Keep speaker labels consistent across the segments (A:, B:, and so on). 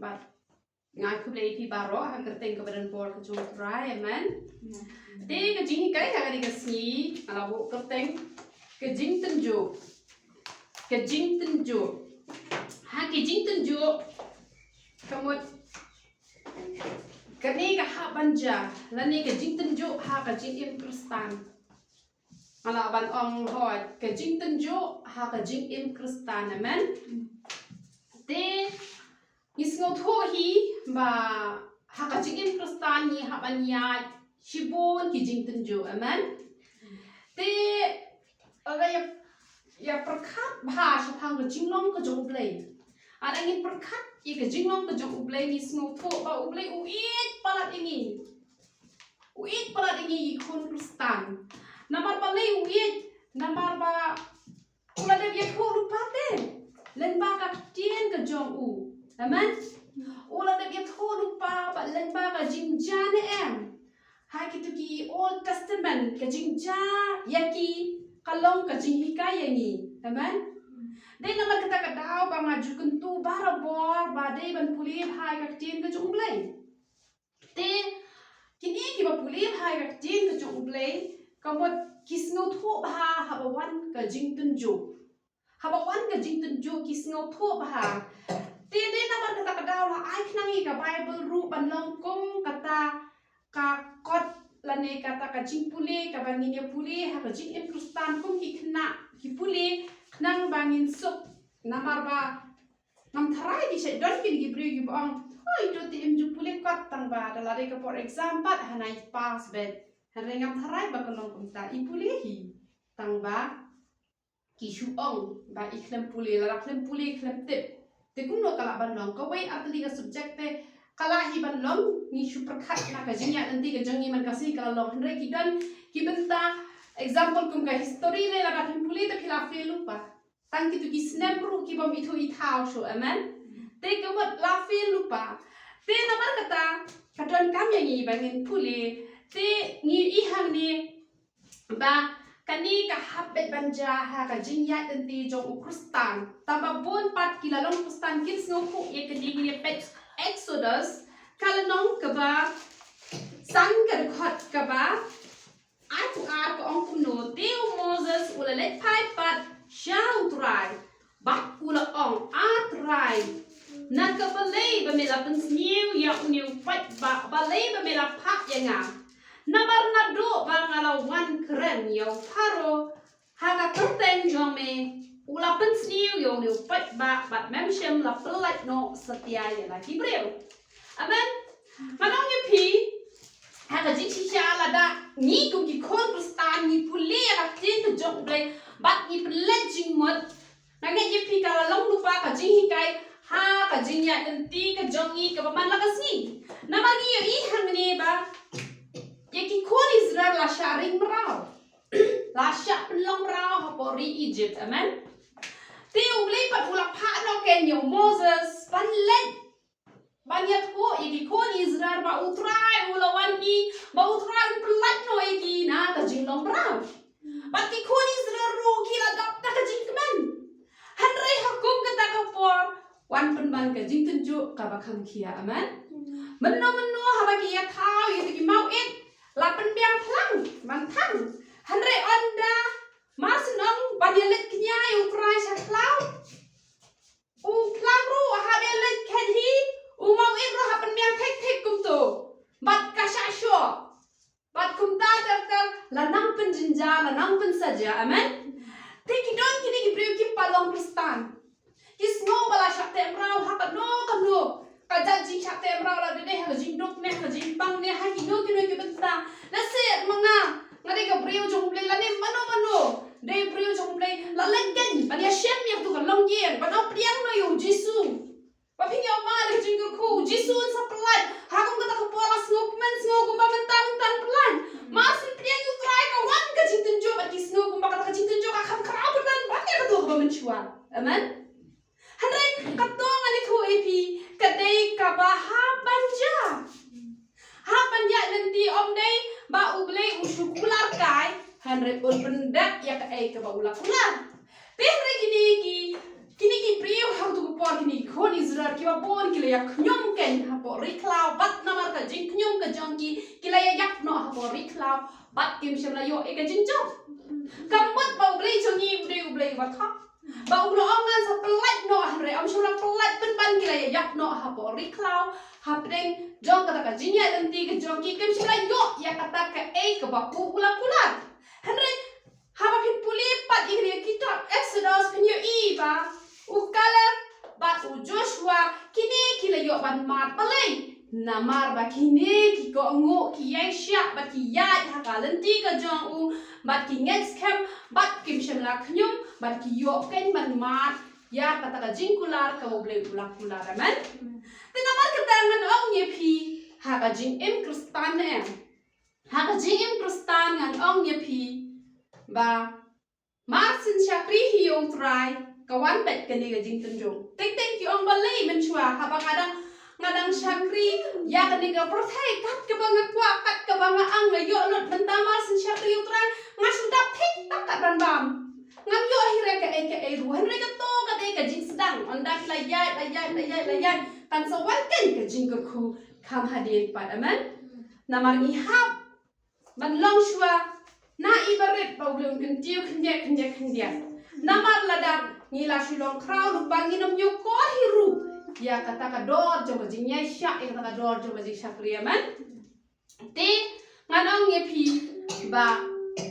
A: but ngai ku play pi baro ha kerteng ke badan por ke jong try amen te ke jing kai ha di ke sni ala bo kerteng ke jing tenjo ha ke jing tenjo kamut kani ka ha banja lani ke jing tenjo ha ka jing im kristan ala ban ong hot ke jing tenjo ha ka jing im kristan amen te isngo tho hi ba ha ka jing im kristan ni ha ban ya shibon ki jing tenjo amen te aga ya perkat bahasa phang ke jinglong ke jong play ada ingin perkat i ke jinglong ke jong play ni snow tho ba play uit palat ini ikon kristan namar balai uit namar ba ulade dia tho lupa te len ba ka tien ke jong u amen ulade dia tho lupa ba len ba ka jingjane em hai kitu ki old testament ke jingja yaki kalong ka jinghika yangi amen dei namar kata ka daw ba maju kentu barabor ba dei ban puli hai ka tien ke jong play te kini ki ba puli hai ka tien ke jong play kamot kisno tho ba ha ba wan ka jingtun jo kisno tho ba te dei namar kata ka daw la ai khnangi ka bible ru ban long kong kata ka kot lane kata ka jing puli ka bangin ya puli ha ka jing im kristan kum ki khna ki puli khnang bangin sup namar ba nam tharai di se don kin ki bri ki bang oi to ti im ju puli kot tang ba dala de ka for example hanai pass bet hanai ngam tharai ba kalong kum ta i puli hi tang ba ki shu ong ba i khlem puli la khlem puli khlem tip te kum no kala ban long ka wei atli ka subject te kala hi ban long ni shu perkhat na ka jinya nanti ka jangi man kasi kala long hanai ki dan ki benta example kum ka history le la ka puli te khila fe lupa tang ki tu ki snap ru ki bom ithu I thau sho amen te kamot la fe lupa te namar kata kadon kam yangi bangin puli te ni I hang ni ba kani ka habet banja ha ka jinya nanti jong kristan taba bon pat kilalong kristan kin snoku ye kani ni pet Exodus kalanong ka ba sang ka khot ka ba ai ku ar ko ong kuno teu Moses ula let pai pat shau trai bat ula ong atrai na ka balei ba me la pen sniu ya uniu pat ba balei ba me la pak ya nga na bar na do ba ngala wan kren yo paro ha ka kerteng jong me ula pen sniu yo uniu pat ba bat mem shem la pelat no setia ya la kibreu amen manong ye pi ha ka jing chi sha la da ni kum ki khon kristan ni puli ka tin to jong blai bat ni pelat jing mot na nge ye pi ka la long lupa ka jing hi kai ha ka jing ya nanti ka jong I ka man la ka sni na ma ni I hang ni ba ye ki khon Israel la sharing rao la sha long rao ha pori Egypt amen te ulei pat ula pha no ken yo Moses ban let banyak ko iki kon Israel ba utrai ulawan ni ba utrai pelat no iki na ta jinglong rao bat ki kon Israel ru ki la gap ta ka jingman hanrai hakum kata ka por wan penban ka jingtun ju ka ba kham khia amen menno ha ba ki ya thau ye ki mau it la pen biang phlang man thang hanrai onda mas nong ban ye let knya utrai sa khlau u phlang ru ha be let khen hi umau it roh hapen yang tek kum tu bat kasha sho bat kum ta ter lanang pen jinja lanang pen saja amen te ki don kini ki priu ki palong kristan kis no bala shakte emrau hakat no kanu kaja jing shakte emrau la de ha jing dok ne ha jing pang ne ha ki no ki benta na se manga ngade ka priu jong play la ne mano de priu jong play la legen ban ya shem yang tu kan long yen ban op priang no yo jisu Paping yo ma le jinggur ku jisun sa pelan hakung kata ko pola snok kum ba mentang pelan masin priang yu try ka wan ka jingtun jo ba ki snok kum ba kata ka jingtun jo ka kham kra pelan ba ya ka to ba menchua amen hanai ka to ngani thu epi ka dei ka ba ha banja nanti om dei ba uble usukular kai hanai un pendak ya ka ka ba ular pe kini ki priu hang tu por kini khon Israel ki ba pon kila ya knyom ken hapo riklau bat namar ka jing knyom ka jongki kila ya yak no hapo riklau bat kim shemla yo e ka jing jong kamot bau blei jongi blei wat ha bau lo angan sa pelat no hanre am shemla pelat ben ban kila ya yak no hapo riklau hapdeng jong kata ka jing ya lenti ka jongki kim shemla yo ya kata ka e ka ba pula hanre haba phi puli pat igri kitab Exodus penyo I ba ukala bat u Joshua kini kila yo ban mat palai namar ba kini ki ko ngo ki Asia bat ki yai ha ka lenti ka jong u bat ki next camp bat kim shemla khnyum bat ki yo ken ban mat ya kata ka jingkular ka oble kular amen te namar ka tangan ong ye phi ha ka jing im kristan ne ha ka jing im kristan ngan ong ye phi ba marsin shakri hi yo try kawan bet kani ga jing tunjung tek ki ong balai men chua ha ba ngadang shakri ya kani ga prothai kat ka ba ngakwa kat ka ba nga ang yo lot benta marsin shakri yo try ngasu dap thik tak kat ban bam ngam yo hire ka e ruhan re ka to ka de ka jing sedang ondak la yai kan so wan ken ka jing ka khu kham hadin pat amen namar ni hab ban long shua na ibaret problem kentiu kendia namar lada ngila shilong kraw lu banginom yo ko hiru ya kata ka dor jo jingnya syak ya kata ka dor jo jing shakriya man te nganong ye phi ba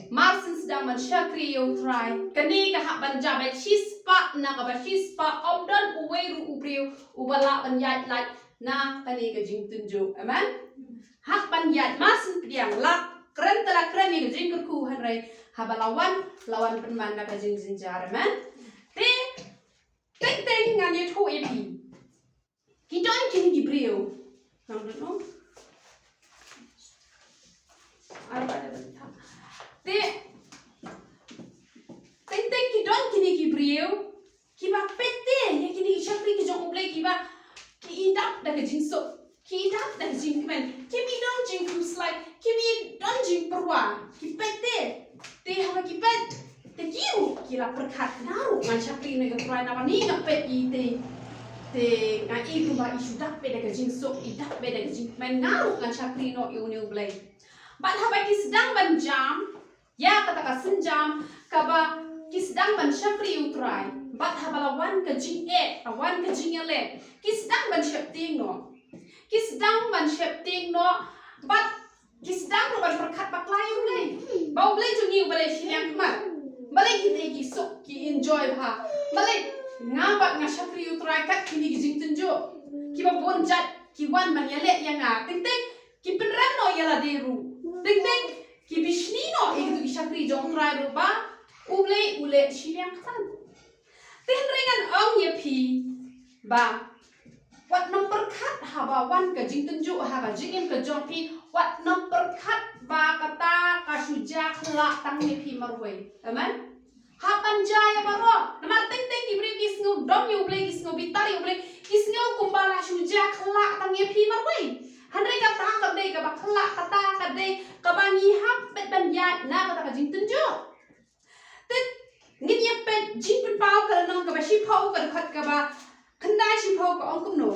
A: marsin sedang man shakriya try kani ka hak ban jabe chispa na ka ba chispa omdon uweru ubriu ubala ban yat like na kani ka jing tunjo amen hak ban yat marsin piang lak keren telah keren yang jing kerku hanrai haba lawan penman nak jing jar man te teng ngan ye tho epi kidon kini gibrio nang no arba ada benta te teng kidon kini gibrio kiba pete ye kini shakri ki jong uble kiba ki indap dak jing so kita dan jing men kimi don jing ku slide kimi don jing perwa ki pete te haba ki pet te kiu kila perkat naru ngan shakri ne ga try na ni ga pet I te nga I ku ba isu dak pe da jing so I dak pe da jing men naru ngan shakri no you new blay ban haba ki sedang ban jam ya kata ka senjam ka ba ki sedang ban shakri you try bat haba lawan ka jing awan ka jing ele ki sedang ban shapting no kisdang man shapting no but kisdang no ban perkat baklay ulay bau blay jungi balay silang mat balay kita ki sok ki enjoy ha balay ngabat nga shakri utray kat kini gijing tunjo ki ba bonjat ki wan man yale yang nga ting ki penran no yala deru ting ki bishni no itu ki shakri jong try ru ba ublay ule silang tan tin ringan ong ye phi ba wat number kat haba wan ka jing tunju haba jing im ka jong pi wat number kat ba kata ka suja khla tang ni phi marway amen hapan jaya baro namar ting ki bri kis ngo dom yu ble kis ngo bitar yu ble kis ngo kumbala suja khla tang ni phi marway hanre ka ta ka de ka ba khla kata ka de ka ba ni hap bet ban ya na ka ta jing tunju tit ngin ye pet jing pen pau ka nong ka ba shi pau ka khat ka ba kendai si pau ka ong kum no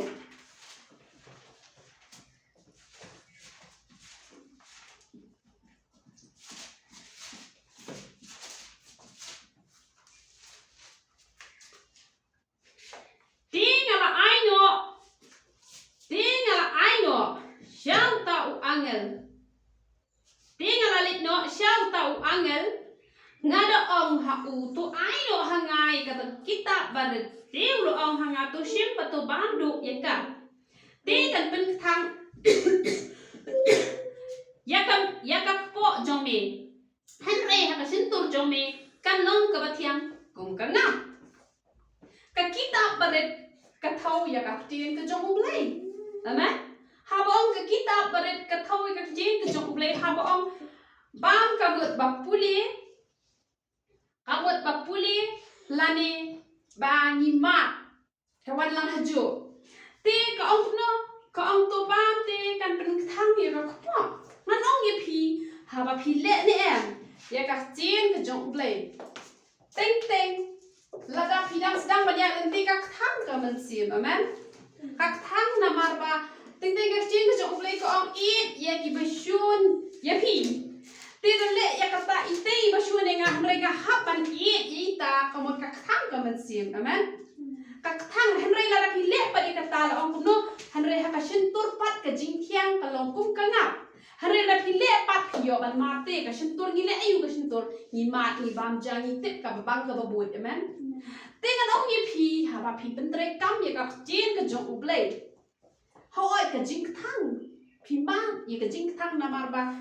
A: tingala aino shau ta u angel tingala litno shau ta u angel ngada ong ha u tu aino hangai kata kita baret Teu lo ong hanga tu sim patu bandu ya kan. Te kan pen thang ya ka po jome. Henry ha ka sintur jome kan nong ka bathiang kum ka na. Ka kita baret ka thau ya ka tien ka jong ulai. Amen. Ha bong ka kita baret ka thau ya ka tien ka jong ulai ha bong bam ka but bapuli. Ka but bapuli lani ba ni ma kawan lang haju te ka ong to bam te kan pen thang ye ka ko man ong ye phi ha ba phi le ne em ya ka chen ka jong blai teng la da phi dang sedang ba ya len te ka thang ka man sim amen kak thang na marba ting ting ka jing ka jong ublay ko ang it ya ki basyun ya pi tidale ya kata itay basyun nga henry nga hapan it ita kamot kak thang ka man sim amen kak thang henry la rapi le pa di kata la ong kuno henry ha ka shintur pat ka jing thiang ka long kum ka ngap henry rapi le pat yo ban mate ka shintur ni le ayu ka shintur ni mat ni bam jang ni tip ka bang ka babuit amen dengan ông như phi hà bà phi bên trái cam như gặp trên cái chỗ úp lệ hỏi cái chính thăng phi mang như cái chính thăng nằm ở bà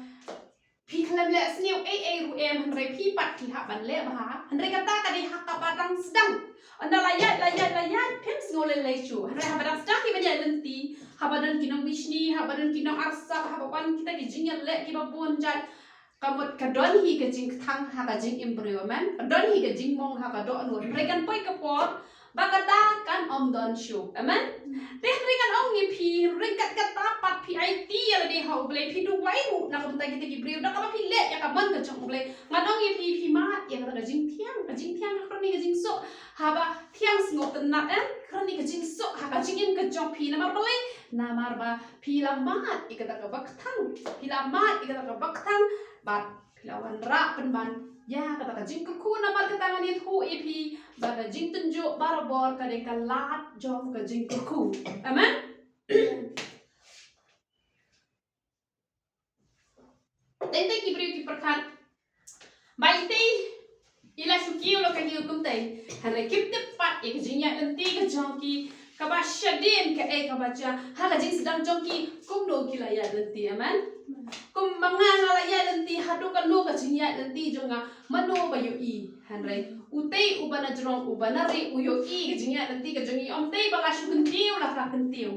A: phi làm lẽ siêu ai ru em hắn phi bắt phi hạ bản lẽ bà hắn kata cái đi hạ bà đang sedang anda layat phim ngồi lên lấy chủ hắn hạ bà đang sedang khi bây giờ lên tí hạ bà đang kinong Vishni hạ bà đang kinong Arsa hạ bà quan kita cái chính nhận lẽ khi bà buồn chạy kamot kadon hi ka jing thang ha ka jing embryo man kadon hi ka jing mong ha ka do anun rekan poi ka por bagata kan om don shu amen te rekan om ni phi rekat kata pat phi it ala de ha ble phi du wai ru na kam ta ki te brio da ka phi le ya ka man ka chong ble ngan om ni phi ma ya ka jing thiang ka ni ka jing so ha ba thiang sngot na en ka ni ka jing so ha ka jing em ka chong phi na mar ble na mar ba phi la mat ikata ka bak thang phi la mat ikata ka bak thang bat lawan rak penban ya kata ka jing ku na mar kata ngani thu ipi ba ka jing tunjuk barabor ka de ka lat jom ka jing ku amen tente ki bri ki perkat bai te ila suki lo ka ni kum te hare kip te pat ek jing ya nanti ka jong ki ka ba shadin ka e ka ba cha ha ka jing sedang jong ki kum do ki la ya nanti amen kum manganga la ya nanti hadu kan no ka jing ya nanti jonga mano ba yo i hanre utei ubana jrong ubana re uyo i ka jing ya nanti ka jongi om te ba ka shu kun tiu la ka kun tiu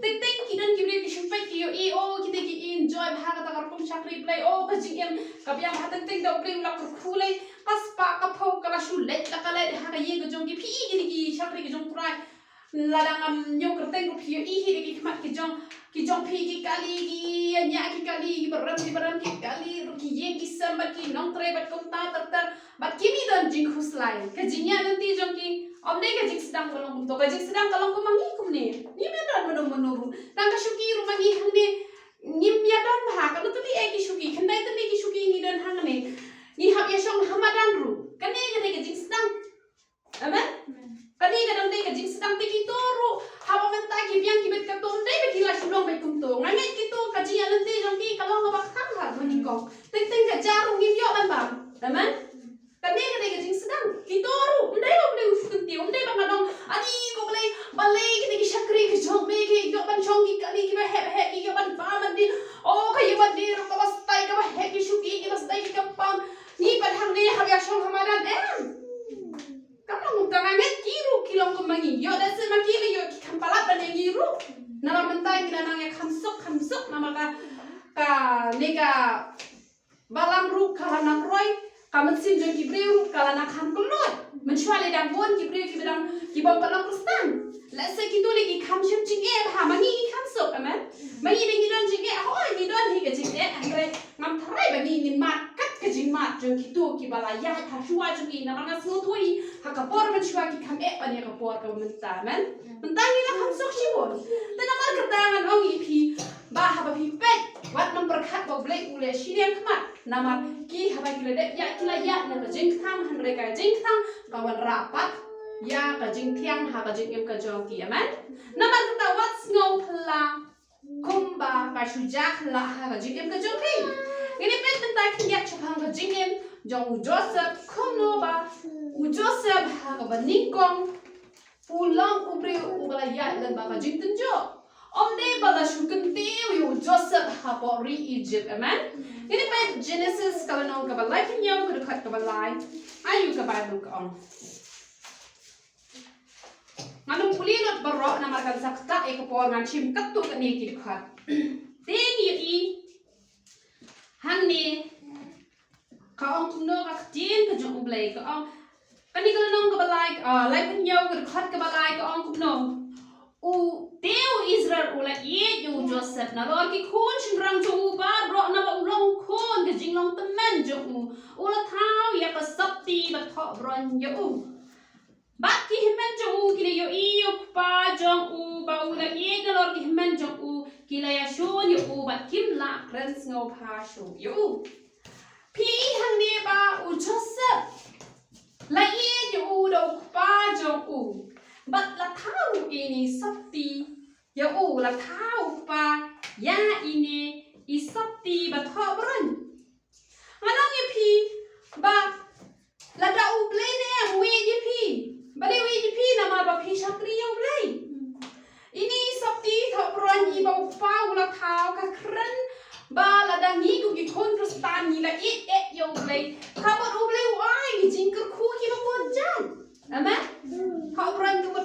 A: te te ki dan ki bre ki shu pai ki yo i o ki te ki enjoy ha ka ta ka kum chakri play o ka jing em ka biam ha teng teng da play la ku khule pas pa ka phau ka la shu le la ka le ha ka ye ka jongi phi ki chakri ki jong prai ladang nyok kerteng ku phi i hi ki kmat ki jong phi ki kali ki nya ki kali ki baram ki kali ki ye ki sambat ki nong tre bat kom ta tar bat ki mi don jing khuslai ka jinya nanti jong ki om ne ka jing sedang kalong to ka jing sedang kalong ko mangi kum ne ni me don menuru tang ka shuki ru mangi hang ne nim ya don bha ka tu li e ki shuki khandai tu ki shuki ni don hang ne ni hab ya shong hamadan ru ka ne ka jing sedang amen kani kadang dei ka jing sedang te ki toru hawa menta ki biang ki bet ka tom dei be ki la shulong be kum to ngai ki to ka ji alan te jong ki kalong ba khang ha mani ko teng teng ka jaru ngi yo ban ba amen kani ka dei ka jing sedang ki toru dei ba ble ufun ti dei ba ngadong ani ko balai ki shakri ki jong me ki yo ban chong ki kali ki ba he ki yo ban ba man di o ka yo ban di ro ka bas tai ka ba he ki shuki ki bas dai ki ka pam ni ban hang ne ha ya shong hamadan kamu tangannya kiru kilong kemangi yo dan semakin yo kampalat dan yang kiru nama mentai kita nang yang kamsuk nama ka nega balam ru kala nang roy kamen sin jeng kibriu kala nang kam kulot mencuali dan bon kibriu kibedang kibom palang krustan let's say kita lagi kamsuk jing ha mangi kamsuk amen mangi dengan don jing hoi ni don hi ke jing andre ngam thrai bagi ngin mat kat ke jing mat jeng kitu kibalaya ha chua jeng ni nama nang smutui hakapor mencuali ki kam bani kapor ka mentamen mentang ni kamsuk siwon tanamar ketangan ong ipi ba haba pi pet wat nomor khat bo blai ule shirian kmat nama ki haba ki le ya kila ya na jing thang han re ka jing thang kawan rapat ya ka jing thiang ha ka jing em ka jong ki amen nama kata wat ngau phla kumba ka shujak la ha ka jing em ka jong ki ini pet mentai ki ya chapang ka jing em jong Joseph kono ba u Joseph ha ka baningkong pulang ubri ubala ya dan ba ka jing tunjo om de bala shukan tiu yo Joseph ha po ri Egypt amen ini pet Genesis kalau nong ka balai kinyong ka dekat ka balai ayu ka Bible ka on manung pulinot barok na markan sakta e ka por ngan chim kat tu ka ni ki dekat ten yi hang ni ka ong kuno ka tin ka jong ublay ka ong kani kalau nong ka balai lai kinyong ka dekat ka balai ka ong kuno u teu Israel ula ye yu Joseph na lor ki khon shingrang chu ba ro na ba ulong khon ke jinglong temen ju ula thau ya ka sapti ba tho bron yu Bat ki himen jong u kila yo iyo pa jong u ba u la ye galor ki himen jong u kila ya shon yo u bat kim la ren sngo pa sho yo u. Pi hang ne ba u Joseph la ye yo u do pa jong u bat la thau ini sapti yo u la thau pa ya ini isapti ba tho bron. Anong ye pi ba la da u ble ne mu ye pi. Bale wi di pi nama ba pi shakri yang blai. Ini sabti thak peran ni ba upa ula thau ka kren ba la dang ni ku ki kontrastan ni la it yang blai. Ka ba u blai wai ni jingker khu ki ba pon jan. Ama? Ka peran ku ba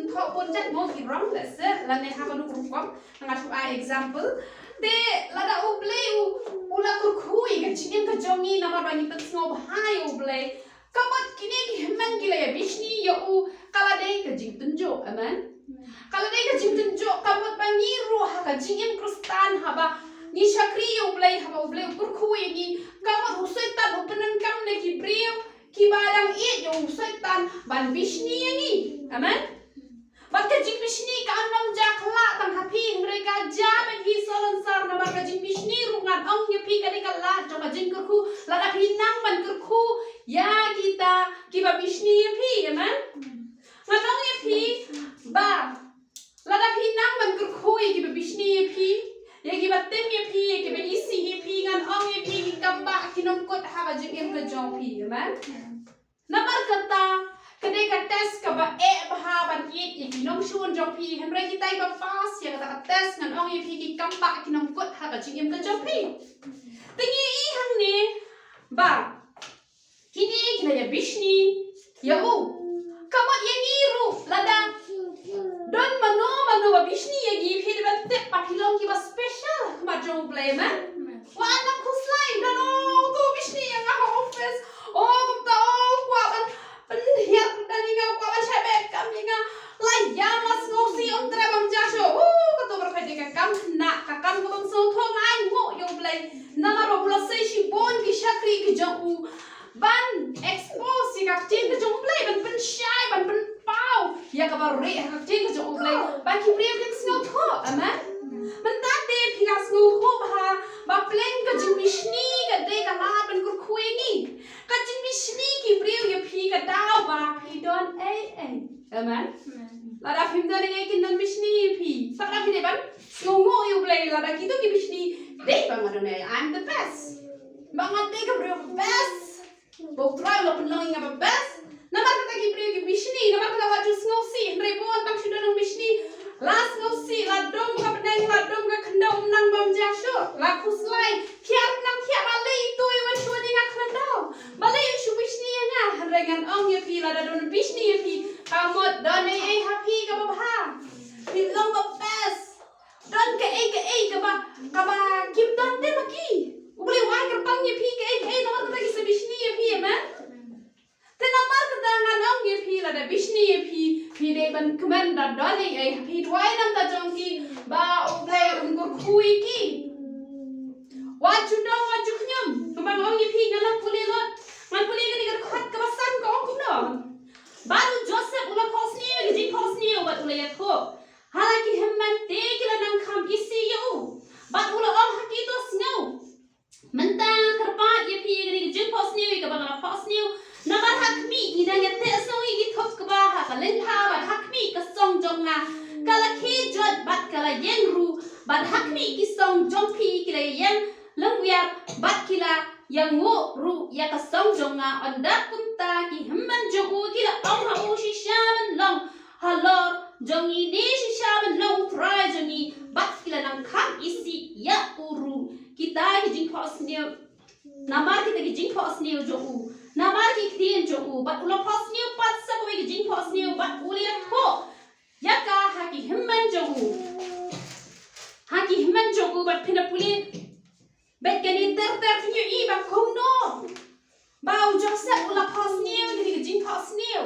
A: thak pon jan mo ki ram la se la ne ha ba nu kom nga tu a example. De la da u blai ula ku khu i ka jingem ka jongi nama ba ni pet ngo hai u blai. Kamat kini ki himan gila ya bishni ya u kaladai ka jing tunjo aman kaladai ka jing tunjo kamat bangi ro ha ka jing im krustan ha ba ni shakri ya ublai ha ba ublai kurku ni kamat usai tan upenan kam ne ki brio ki barang i ya usai tan ban bishni ya ni aman bat ka jing bishni ka anam jakla tang hapi mereka jaman hi solon sar na ba ka jing bishni rungan ong ya pi ka ni ka la jo ka jing kurku la ka hinang ban kurku ya kita kiba bishni ye pi aman ngatong ye pi ba lada pi nang ban kur khoi kiba bishni ye pi ye kiba tem ye pi ye kiba isi ye pi ngan ong ye pi ki kamba kinom kot ha ba jing ka jong pi aman namar kata kadai ka test ka ba ba ha ban ye kinom shun jong pi hamre kita ba pass ya kata test ngan ong ye pi ki kamba kinom kot ha ba jing ka jong pi tingi i hang ne ba kini kila ya bishni ya u kamat ya ngiru lada don mano ba bishni ya gi phi ba te pa philong ki ba special ma jong play man wa anam khuslai dan tu bishni yang ha office kumta kwa ban hiar dan inga kwa ban chabe kam inga la yam las no si on tra bam ja sho ka to ber phai ka kam na ka kam ko bam so thong ai ngo yo play namaro plus sei shi bon ki shakri ki jong u ban expose si kak tin ka jong play ban pen shy ban pen pau ya ka ba re kak tin ka jong play ban ki brio kin snow tho ama man ta de phi ka snow tho ba plan ka jing mishni ka de ka la ban kur khue ni ka jing mishni ki brio ya phi ka daw ba phi don ama la da phim da ne kin dan mishni phi sa da phi de ban snow ngo you play la da ki to ki mishni de ba ma don I'm the best ba ngat de ka brio best Bok try lo penlong nga best. Namar kata ki brio ki bishni, namar kata waju sngosi, ndre bon tam shudan ng bishni. La sngosi, la dom ka penang, la dom ka kandau nang bam jasho. La kuslai, kiar nang kiar balai itu iwan shudi nga kandau. Balai shu bishni nga, hanrengan ong ye pi la da don bishni ye pi. Kamot don ai happy ka babha. Penlong ba best. Don ka ba kim don te maki. Boleh wai kerpang ye pi ke namar kata ki se bishni ye pi man. Te namar kata ngan ong ye pi la da bishni ye pi de ban kemen da dole ai pi dwai nam ta jong ki ba oblai ungur khui ki. Waju dong waju knyam. Kembang ong ye pi ngalang puli lot. Man puli ke ni ka khat ka basan ko ong kum no. Baru Joseph ula posni ye jing posni ye wat ula ya tho. Halaki hemman te kila nang kham isi yo. Bat ula ong hakito snow. Mentang kerpat ye pi gini jeng pos niu ke bang pos niu nabar hakmi ina ya te song i thop ke ba ha kalen ha bat hakmi ke song jong nga kala ki jot bat kala yen ru bat hakmi ki song jong pi kila yen lengwiar bat kila yang ngo ru ya ke song jong nga onda kunta ki hemman jong u kila ong ha u shi shaman long halor jong i ni shi shaman long try jong i bat kila nang kham isi ya uru kita hijing pos niu namar kita hijing pos niu jo u namar ki kdien jo u bat ula pos niu pat sa ko hijing pos niu bat ulia tho ya ka ha ki himman jo u bat phina puli bet kani ter niu i ba khom no ba u jo sa ula pos niu ki hijing pos niu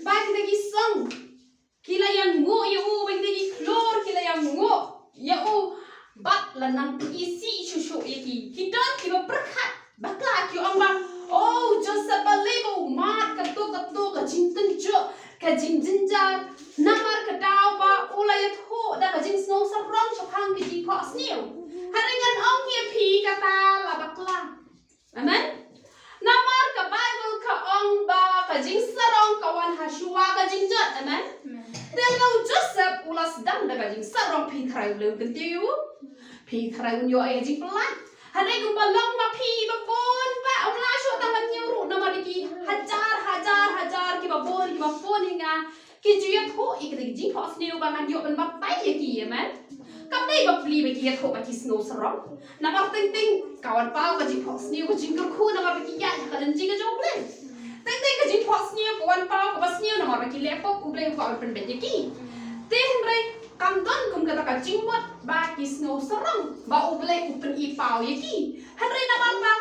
A: ba kita ki song kila yang ngo ya u ba kita ki klor kila yang ngo ya u bat lanang isi shushu iki kita kiba berkat bakla ki ong ba oh Joseph balebo mat ka to ka jing ten jo jing sarong pi thrai leu kan tiu pi thrai un yo ai jing pelan hadai ku balong ma pi ba phone ba ông la sho ta man nyu ru na ma ki hajar ki ba phone hinga ki ju ya tho ik de jing phos neu ba man yo ban ba pai ya ki man kam dei ba pli ba ki ya tho ba ki snow sarong na ma ting kawan pau ka jing phos neu ka jing ku na ma ba ki ya ka dan jing ka jong len ting ka jing phos neu kawan pau ka bas neu na ma ba ki le pok ku ble ko al pen ben ya ki ten re kam don kum kata ka jing mot ba ki snow sarong ba u ble ku pen I pau ya ki han re na ma ba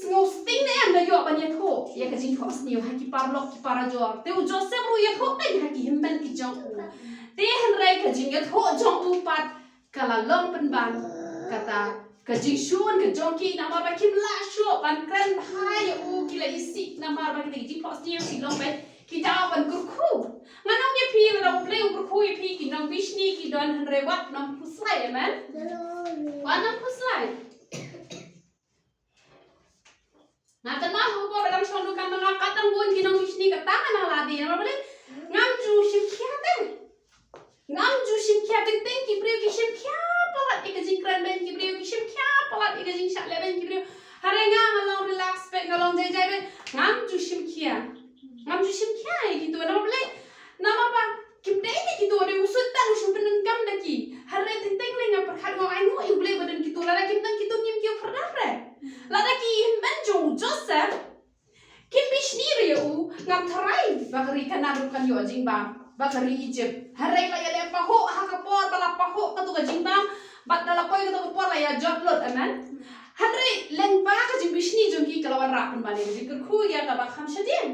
A: snow sting ne am na yo ban ya tho ya ka jing phos neu ha ki par lok ki para jo te u joseph ru ya tho kai ha ki himben ki jong te han re ka jing ya tho jong u pat kala long pen ban kata ka jing shun ka jong ki na ma ba kim la shu ban kran bhai ya u ki la isi na ma ba ki jing phos neu si long ba ki da ban kur khu nganong ye pi la ble u kur khu ye pi ki nong vishni ki don han re wat nam puslai amen wa nam puslai ngatan ma ho ko dalam shonu kan ma katang bun ki nong vishni ka ta na la di na ba le ngam ju shim khia ting ki priu ki shim khia palat ik jing kran ben ki priu ki shim khia palat ik jing sha le ben ki priu hare ngalong relax pe ngalong jai ben ngam ju shim khia ki tu na ba le na ma ba kim dei ki tu de usut tang shum pen ngam da ki hare ting le ngam par khat ngo ai ngo I ble badan ki tu la kim tang ki tu nim ki par re la da ki ben jo Joseph kim bishni re u ngam tharai ba ri kana ru kan yo jing ba kari Egypt hare la ya le pa ho ha ka por bala pa ho ka tu ka jing ba bat dala poi ka tu por la ya jot lot amen hare len ba ka jing bishni jong ki kalawan ra pen bale ji kur khu ya ka ba kham shadin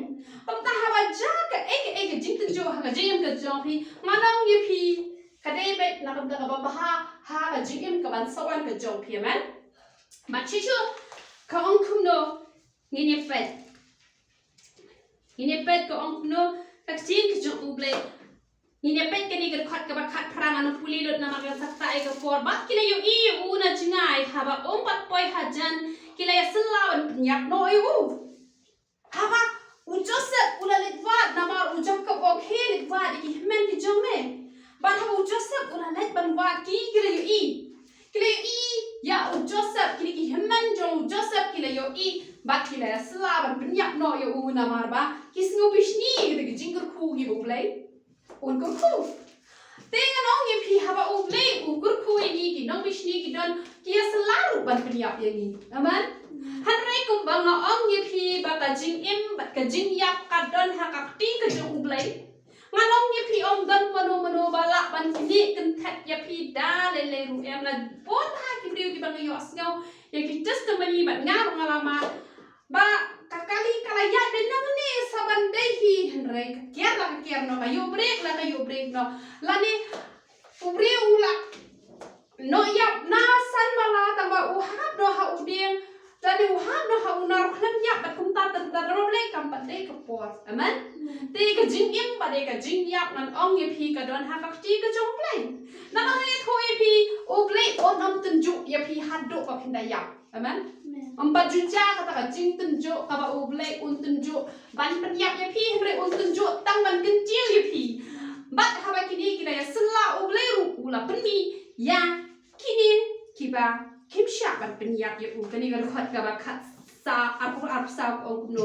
A: pam ta ha ba ja ka ek jing tin jo ha ka jing ka jong phi manang ye phi ka dei be na ka da ka ba ha ka jing im ka ban sawan ka jong phi amen ma chi chu ka ong kum no ngine pet ka ong kum no ka jing ka jong u ble ngine pet ka ni ka khat ka ba khat prang an puli lot na ma ka sakta ai ka por ba kila yo I u na chingai ha ba om pat poi hajan kila ya selawan nyak no I u ha ba u Joseph ula litwat na mar u Jacob ok he litwat ki men ki jong me ban ha u Joseph ula let ban wat ki kila yo I ya u Joseph kila ki men jong Joseph kila yo I ba kila ya selawan nyak no yo u na mar ba ki sngo bishni ki jingur khu ki bu blai un kur khu tengan ong ye pi haba u blai u kur khu ni ki nong bishni ki don ki ya selaru ban penyap ye ni aman han rei kum bang na ong ye pi ba ka jing im ba ka jing yap ka don ha ka ti ka jong u blai nganong ye pi om don mano bala ban ni kan that ye pi da le ru em la pon ha ki priu ki bang yo asngau ye ki testimony ba ngar ngalama ba kakali kalaya ben na ni saban dei hi henrei kier no kayo break no lani ubri ula no yap na san mala tamba uhab no ha udeng lani uhab no ha unar khlam yap bat kum ta ro ble kam bat dei ka por amen te ka jing im ba dei ka jing yap nan ong ye pi ka don ha ka ti ka jong ble na na ye tho ye pi u ble on nam tun ju ye pi had do ka phinda yap amen empat juta kata ka jing tunjuk ka ba u ble un tunjuk ban penyap ye pi bre un tunjuk tang ban kencil ye pi bat ha ba kini kina ya sela u ble ru ula penmi ya kini kiba kim sha ban penyap ye u kani ga khat ka ba khat sa ar sa o kumno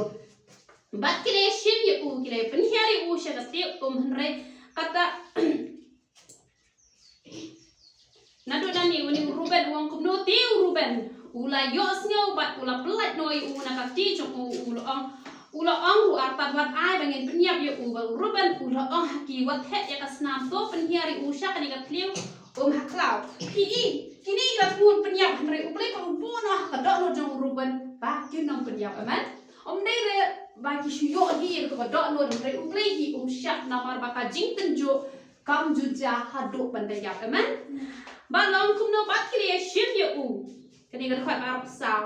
A: bat kile shin ye u kile penhiari u sha ka te henre kata nadu dani uni Ruben wong kumno te Ruben ula yos ngau bat ula pelat noi u na ka ti chong ula ong ru arta wat ai bangen penyap ye u ba Ruben ula ong haki wat het ya ka snam to penhiari u sha ka ni ka kliu haklau pi kini la pun penyap henre u ble pa u no ka do no jong Ruben ba ki nong penyap aman om dei re ba ki shuyo hi ko do no henre u ble hi sha na mar ba ka jing tenjo kam juja hadu pandaya aman ba long kum no ba ki ye shim ye u kani ga khwat arab saw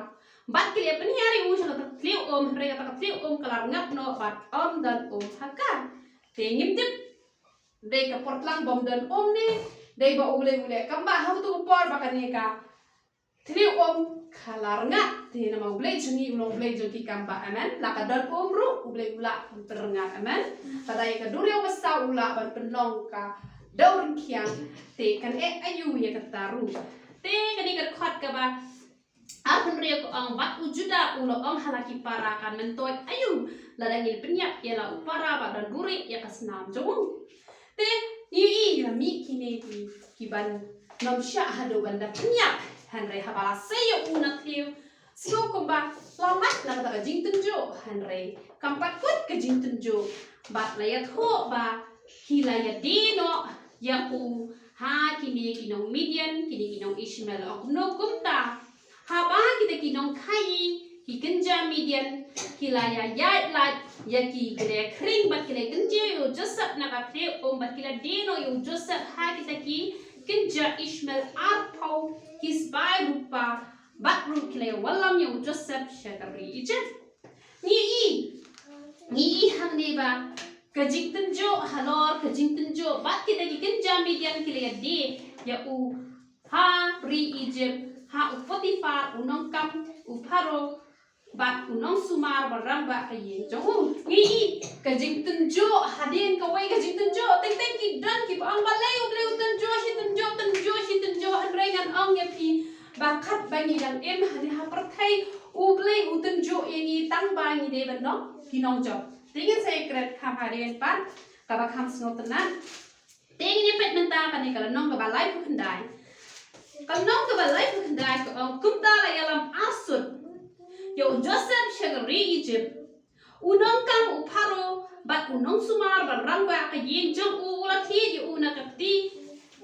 A: bat kile penhiari u sha ka kliu henre ka kliu kalar ngap no bat dan haka te ngim tip dei ka portlang bom dan ni dei ba ule kamba ha tu por ba kani ka kliu kalar ngap te na ma ule jungi ulong ule jungi kamba amen la ka dan ru ule ula perngat amen kadai ka durio basa ula ban penlong ka daurin kiang te kan ayu ya kataru te kani kan khat ka ba Arhan ria ko ang bat ujuda ulo ang halaki para kan mentoy ayu ladangil penyak ya la upara ba dan duri ya kasnam jomong te yi la mi kine ki ban nom sha hado banda penyak hanre habala seyo una tiu sio komba lamat na kata jing tunjo hanre kampat kut ke jing tunjo bat la ya tho ba hila ya dino ya u ha kini kinong Midian kini kinong Ishmael ok no kumta haba kita kinong kai ki kenja Midian kilaya yai lat ya ki kile kring bat kile kenje yo Joseph na kapre bat kila dino yo Joseph ha kita ki kenja Ishmael arpau hisbai rupa bat ru kile walam yo Joseph syakari ije ni hang ne ba kajing tenjo halor kajing tenjo bat kita ki kenja Midian kile de ya u ha ri Egypt ha Potifar unong kam uparo bat unong sumar baramba kaye johu ngi kajing tunjo hadin kawai kajing tunjo teng ki dan ki ang balai ubleu tunjo hanrengan ang yapi bakat bangi dan em hani ha perthai ublei utunjo ini tang bangi de benno kinong jo tingin secret kam hadin pan kaba kam snotenan tingin pet menta pani kala nong kaba balai pukandai kalau nong ke balai pekendai ke kumta la yalam asut yo Joseph syagari Egypt unong kam uparo bat unong sumar barangba ke yin jong ula thi di una kapti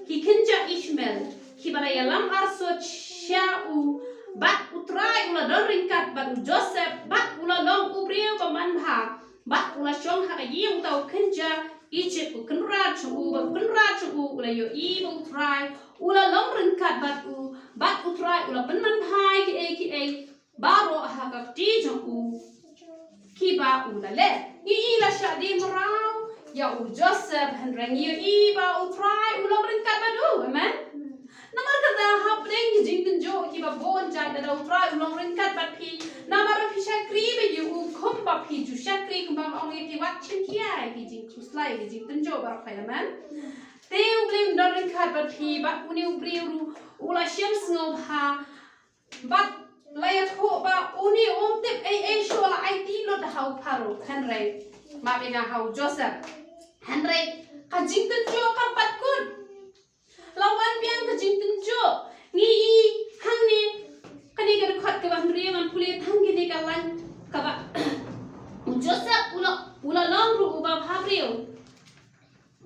A: ki kenja Ishmael ki balai yalam asut syau bat utrai ula don ringkat bat Joseph bat ula long ubriu pamanha bat ula syong ha ke yin tau kenja Egypt kenra chu ula yo I utrai ula long ringkat bat utrai ula penman hai ki baro ha ka ti jong ki ba ula le I la shadi marau ya u Joseph hanrang yo I ba utrai ula ringkat badu amen namar kata hapdeng jing tenjo ki ba bon jai da utrai ula ringkat bat pi namar pi syakri be yo khom ba pi ju syakri kumbang ong ti wat chin kia ki jing kuslai ki jing tenjo bar khai amen teu blim dorin khat bat phi bat uni ubriu ula syam sngob ha bat layat ho ba uni tip ai shola ai ti lot hau paro hanre ma bega hau Joseph hanre ka jing tenjo kam pat kun lawan biang ka jing tenjo ni hang ni kani ga khat ka ban ri man puli thang gi ni ka lan ka ba Joseph ula long ru ba bhabriu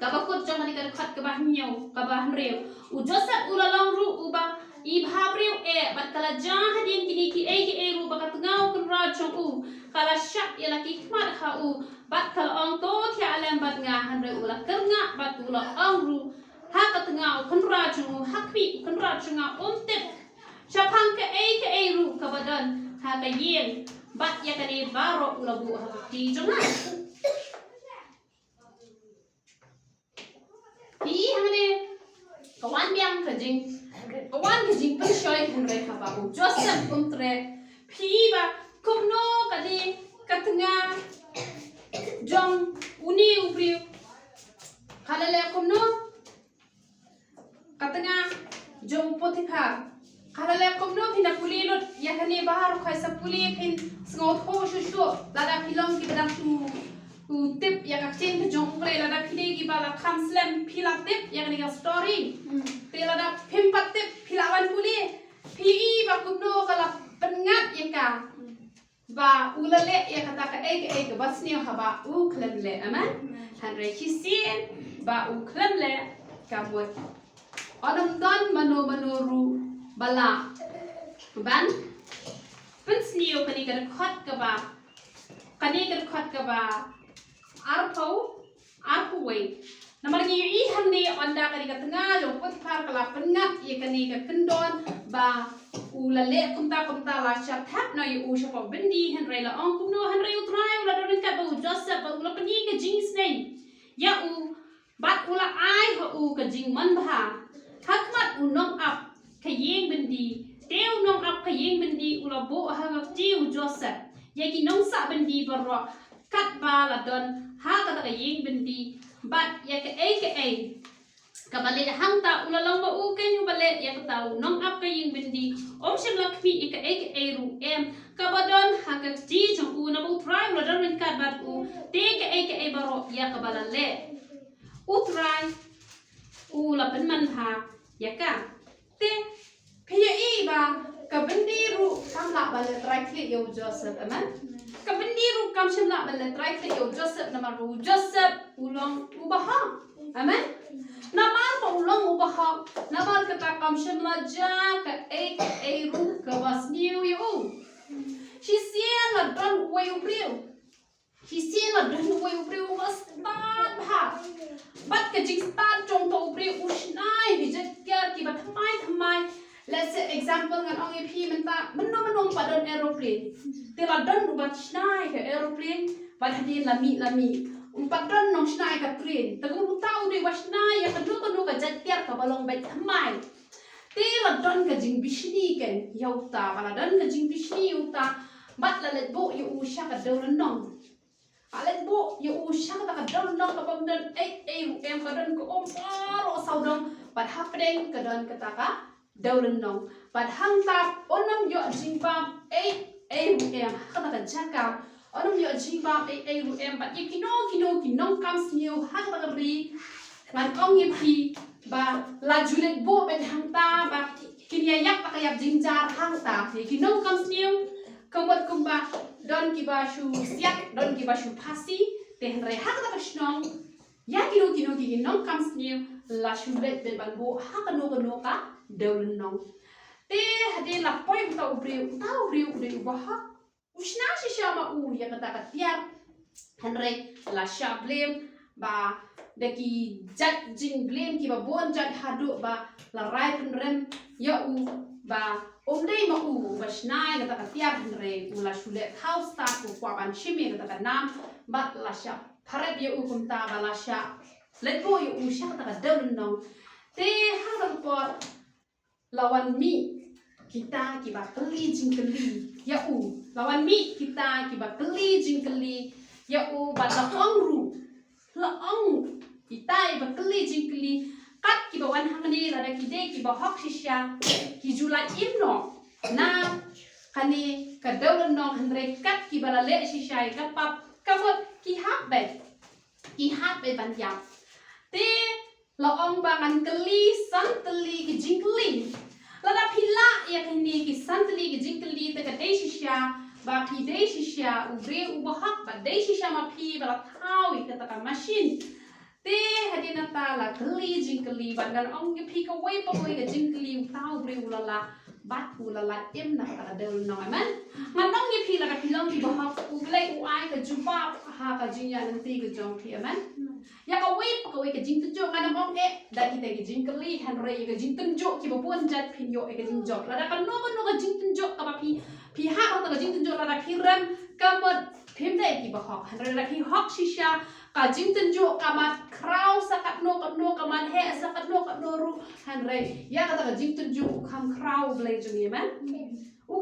A: kabakut jong ni khat ka bah nyau ka bah reu u Joseph ula long ru uba I bhabriu bat kala jah hadin kini ki ru ba kat ngau kun ra chong u kala syak ya la ki khmat ha u bat kala ong to thia alam bat nga han re ula kerna bat ula ong ru ha kat ngau kun ra chong hakwi kun ra chong tip chapang ke ru ka badan ha ka yen bat ya kani baro ula bu ha ti jong hangane kawan biang kajing penshoy hanre kaba Joseph umtre ba kumno kadi katnga jong uni ubriu kalale kumno katnga jong Potifar kalale kumno phina pulilot yakani bahar khaisa puli phin sngot ho shu lada pilong ki badang tu tip ya kakcin ke jong pre lada pide ki bala khamslam phila tip ya ni story te lada phimpat tip philawan puli phi ba kumno kala pengat ya ka ba ulale ya kata ka ke basni ha ba u khlem le aman hanre hisien ba u khlem le kamot onam don mano ru bala ban pensnio kani ka khat ka ba arpo way namar ni I handi onda kani ka tengah lo Potifar kala pengat ye kani ka kendon ba ulale kumta la shat thap no yu usha bendi hanre la ong kumno hanre utrai ula dorin ka ba Joseph ba ula pani ka jing snei ya u bat ula ai ho u ka jing man bha hakmat unong ap ka yeng bendi teu nong ap ka yeng bendi ula bo ha ka tiu Joseph ya ki nong sa bendi barro kat ba la don ha ka yeng bendi bat ya ke kabale hangta ulalong ba uken yu bale ya kataw nong ap kaying bindi om shimla kmi ika ek ru em kabadon haka ji jong u na bu try lo don rin kat bat u te ek baro ya kabala le u try u la pen man ha ya ka te pya i ba kabindi ru kam la bale try kli yo Joseph aman kabindi ru kam shimla bale try kli yo Joseph na maru Joseph ulong u ba ha amen namal pa ulang ubahak namal kata kam shimla ja ka ek ru ka was new you she sien la don way ubriu she sien la don way ubriu was tan ha bat ka jing tan chong to ubriu usnai bi jet kya ki ba thamai let's say example ngan ong ep menta menong pa don aeroplane te la don ba snai ka aeroplane ba hadin lami Padron nong snai ka train tagu utau de wasnai ya kanu ka jatiar ka balong bet thamai te la don ka jing bishni ken yauta bala don ka jing bishni yauta bat la let bo yu usha ka dawlan nong alet bo yu usha ka dawlan nong ka bang don em ka don ko om paro saudong bat hapdeng ka don ka ta ka dawlan nong bat hang ta onam yo jing pam em ka ta jaka Orang yo jingba ru em bat ye kinong kam sniu ha ta ri man ong ye pi ba la julet bo ben hang ta ba kinya yak pa kayap jingjar hang ta ye kinong kam sniu kamot kumba don ki ba shu siak don ki ba shu phasi te hre ha ta snong ya kinong kam sniu la shulet ben ban bo ha ka dawlun nong te hade la poi ta ubri ba ha Ushna shama ya kata katiar Henry la sha blame ba deki jat jing blame ki ba bon jat hadu ba la rai rem ya u ba omdei ma u ba shnai kata katiar Henry la shule house ta ku kwa ban shimi kata nam ba la sha pharet ya u kumta ba la sha let go ya u sha kata dawn nong te ha po lawan mi kita ki ba keli jing keli ya u lawan mi kita ki ba keli jing keli ya u ba la ong kita ba keli jing keli kat ki ba wan hang ni la ki de ki ba hok shisha ki jula im no na kani ka dawlan no andre kat ki ba la le shisha ka pap ka bot ki hak be ban ya te la ong ba ngan keli sang keli ki jing keli Lada pila ya kini ki santli ki jingkli te ka deishisha ba pi deishisha ubre ubahak ba deishisha ma pi ba tawi ka ta machine te hadina ta la kli jingkli ba dan ong ki pi ka wei pa wei ka jingkli tau bre ulala bat ulala em na ka del no man nganong ki pi la ka pilong ki bahak uble uai ka jumpa ha ka jinya nanti ka jong pi man ya ka wei ka jing tunjuk nganong ong da kita ki jingkli Henry ka jing tunjuk ki ba pon jat pin yo ka jing jok la da ka no ka jing tunjuk ka ba pi ha ka jing tunjuk la da pi ram ka mod pim dai ki ba hok Henry la pi hok shisha ka jing tunjuk ka mat kraw sakat no ka man he sakat no ru Henry ya ka jing tunjuk kam kraw ble jungi man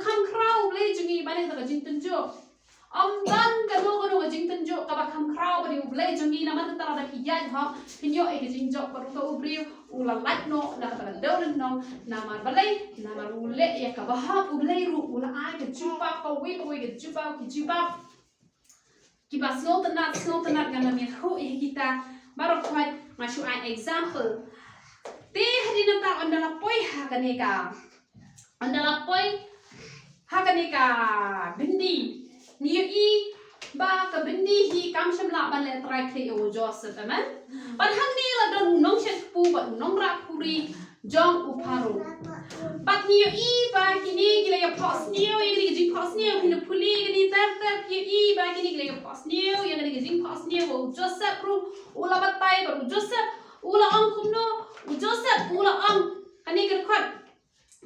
A: kam kraw ble jungi ba ne ka jing tunjuk dan ka jing tunjuk ka ba kam kraw ba ni ble jungi na man ta da pi ya ha pin yo ka jing jok ba ka ubri ula lat no na ka dawlan no na mar balai na mar ule ya ka ba ha ule ru ula ai ka jupa ka we ka jupa ki ba slow tenat ngana mi ho kita baru kuat masuk an example te hadina ta andala poi ha kaneka bindi ni i ba ka bindi hi kam shamla ban le try kle o Joseph amen ban hang ni la don nong shet pu ba nong ra puri jong uparo bat ni i ba kini gile ya pos ni o gile jing pos ni o hina puli gile tar i ba kini gile ya pos ni o gile jing pos ni o Joseph ru ula batai ba Joseph ula ang kumno Joseph ula ang kani kan khot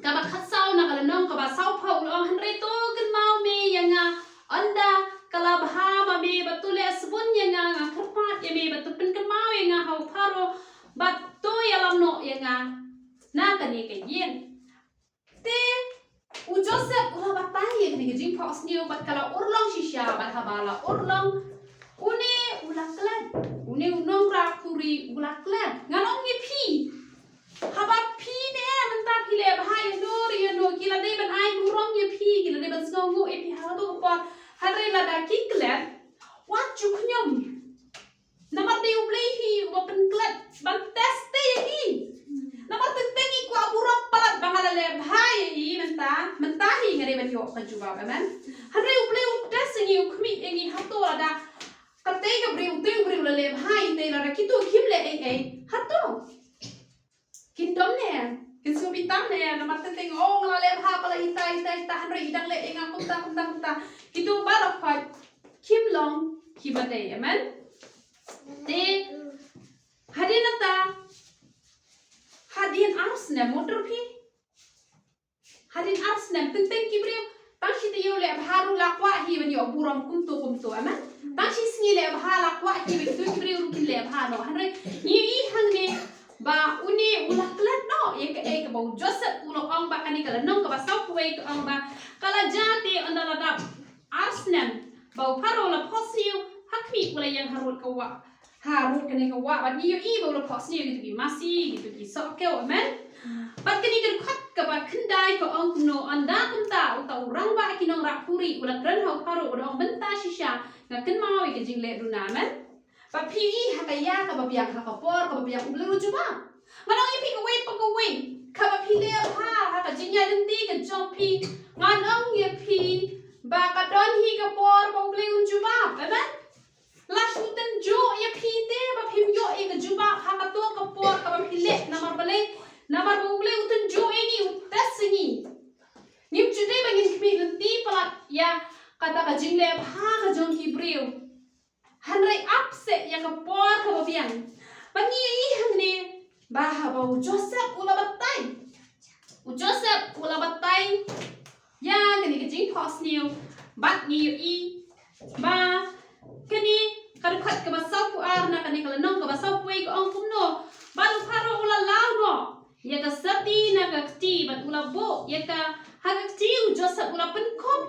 A: ka ba khatsau na kala nong ka ba sau pha ula ang Henry to kan mau me yanga anda kala bha ma me batule asbun yanga kharpat ya me batupin kan mau yanga hau pharo bat to yalam no yanga na kani ka yen te u Joseph ula batai ya kani jing pos ni bat kala urlong shisha bat habala urlong une ula klan une unong ra kuri ula klan ngalong ni pi ban yo ka juba amen han reu pleu testing you khmi engi hato ada kate ka breu la le hai te la kitu khim le ei hato kindom ne kin su bitam ne na matte teng ong la le ha pala ita han rei dang le enga kumta kitu ba la fa khim long khibate amen te hadinata hadin arsne motor phi hadin arsne teng kibreu tangshi te yo le haru lakwa hi ban yo buram kumtu amen tangshi singi le bha lakwa hi ban tu kibreu kin le bha no han rei ni hang ne ba uni ulaklat no ek ba Joseph ulo ong ba kani kala nong ka ba software ka ong ba kala jate andala da arsnem ba pharo la phosiu hakmi ula yang harut ka wa harut kani ka wa ba ni yo I ba ula phosiu gitu ki masi gitu ki so ke amen ba kani kan khat ka ba khandai ka ong no anda kumta uta urang ba kinong ra puri ula kran ho pharo ula ong benta shisha nga kan mawi ke jingle runa amen ba pi hakaya ka ba biak ka por ka ba biak ulu juba nganong I pi ka wei pa ka wei ka ba pi le ha ka jinya denti ka jong pi nganong ye pi ba ka don hi ka por ba ulu juba amen la shuten jo ye pi te ba pi yo e ka juba ha ka to ka por ka ba pi le na mar bale na mar ba ulu utun jo e ni utasini nim chude ba ngin pi denti palat ya kata ka jingle ha ka jong ki breu hanrai upset ya ka por ka babian bangi I hang ne ba ha ba Joseph ula batai ya kani ka jing pos new bat ni I ba kani kan khat ka ba sau pu ar na kani kala nong ka ba sau pui ka ong kum no ba lu pharo ula lao no ya ka sati na ka ti bat ula bo ya ka ha ka ti Joseph ula pen khop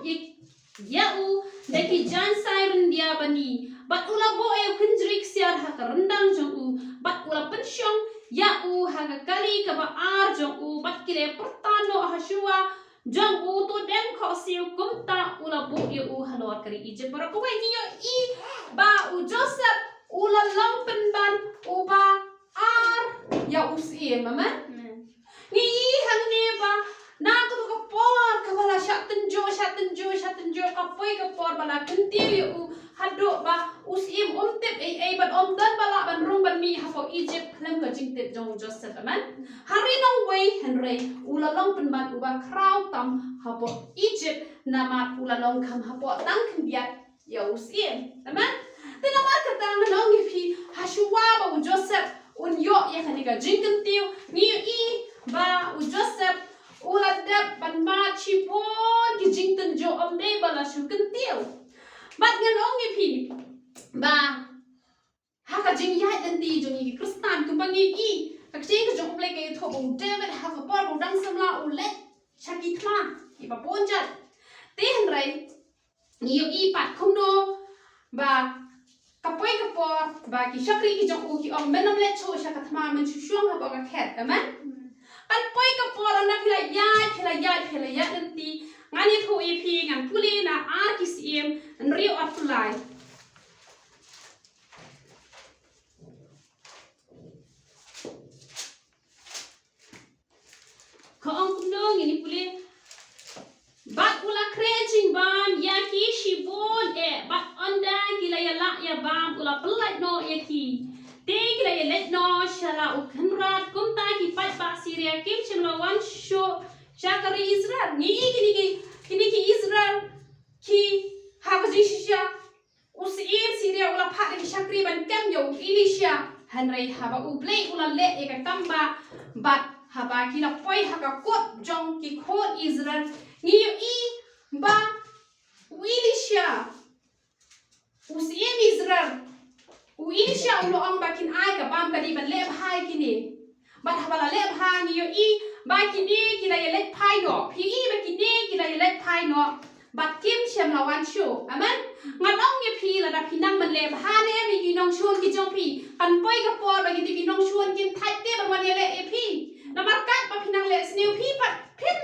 A: ya u deki jan siren dia bani bat ula bo e kunjrik siar ha ka rendang jong u bat ula pensyong ya u ha ka kali ka ba ar jong u bat kile pertano ha shua jong u to dem kho siu kumta ula bo ye u halot kari Egypt para ko ni yo I ba u Joseph ula long pen ban u ba ar ya u si mama ni hang ne ba na ko ka por ka wala shatan jo ka poi ka por bala kunti u hado ba usim tip ai ban dan bala ban rung ban mi ha for Egypt klem ka jing tip jong Joseph amen hari no way henry ula long pen ban u ba kraw tam ha for Egypt nama ula long kam ha for tang kembiat ya usim amen tena mar ka tang long fi ha shuwa ba u Joseph un yo ya khani ka jing kentiu ni I ba u Joseph ula dap ban ma chipon ki jing ten jo de bala shu kentiu bat ngan ong ye pi ba ha ka jing ya den ti jong ni kristan tu bangi I ka jing ka jong ble ke tho bong David ha ka por bong dang samla u let chaki tla I ba pon jat te han rai ni yo I pat khom no ba ka poi ka por ba ki shakri ki jong u ki ong menam let cho sha ka thma men chu shong ha ba ka khet amen an poi ka por na phila ya den ti ngani thu I pi ngan puli na ar ki sim an rio atulai ko ong no ngini puli bat ula crashing ban ya ki shibon bat onda kila ya la ya bam ula pelai no ya ki te kila ya let no shala ukhnrat kumta ki pat ba Syria kim chimla wan sho shakari Israel ni kini ki Israel ki hakajisha usim Syria ula phat ki shakri ban kam yo Elisha hanrai haba ublei ula le e ka tamba bat haba kila poi haka kot jong ki khot Israel ni I ba Elisha usim Israel Elisha ulo ong bakin ai ka bam ka di ban le bhai kini bat haba la le bha ni yo I ba kini kila ye let phai no phi I ba kini kila ye let phai no bat kim shem la wan shu amen ngan ong ye phi la da phinang man le bha ne mi ki nong shun ki jong phi kan poi ka por ba ki ti ki nong shun kin thai te ban wan ye le e phi na mar kat ba phinang le sneu phi pat phin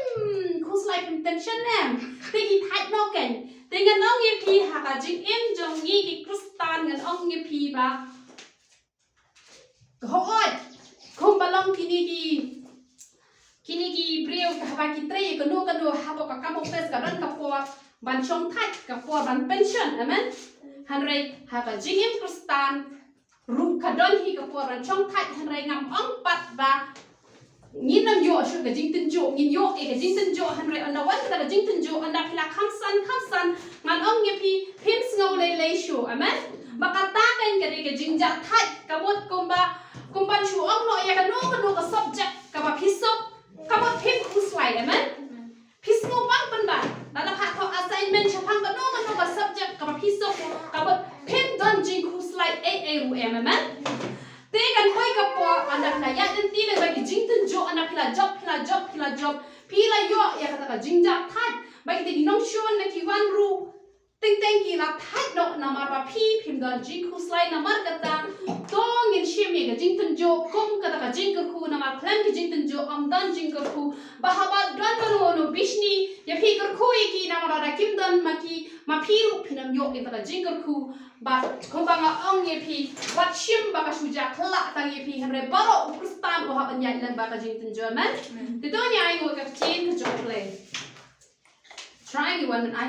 A: khus lai phin tension nem te ki thai no ken te ngan ong ye phi ha ka jing em jong ni ki kristan ngan ong ye phi ba ko oi khom balong kini ki breu kahaba kitri kanu habo ka kamu pes ka ran ka po ban chong thai ka po ban pension amen hanrei ha ka jingim kristan ru ka don hi ka po ran chong thai hanrei ngam ong pat ba ngin nam yo shu ka jing tin jo ngin yo e ka jing tin jo hanrei anda wan ka jing tin jo anda phila khamsan ngan ong ye pi pims ngau le shu amen makata kan ka de ka jing ja thai ka mot kumba chu ong no ya ka no ka subject ka ba pisok kamu pim kuslai amen pismo bang penban nada pak to assignment chapang ka no ka subject kamu pisok kamu pim don jing kuslai ru amen te kan koi ka po anda na ya den ti le bagi jing ten jo anda pila job pila yo ya kata ka jing ja that bagi te nong shon na ki wan ru ting ki la that no na mar ba pim don jing kuslai na mar kata dong in shim ye ka jing ten jo kom kata ka jing ka ku na mar klem ki jing ten jo am don jing ka ku bahaba don no bishni ya pi ka ku ki na mar da kim don ma pi ru pinam yo in ka jing ka ku ba ko ba nga ong ye pi wat shim ba ka shuja kla tang ye pi hamre baro kristan ko ha ban ya lan ba ka jing ten jo man te to nya ai go ka chin ka jo play trying you one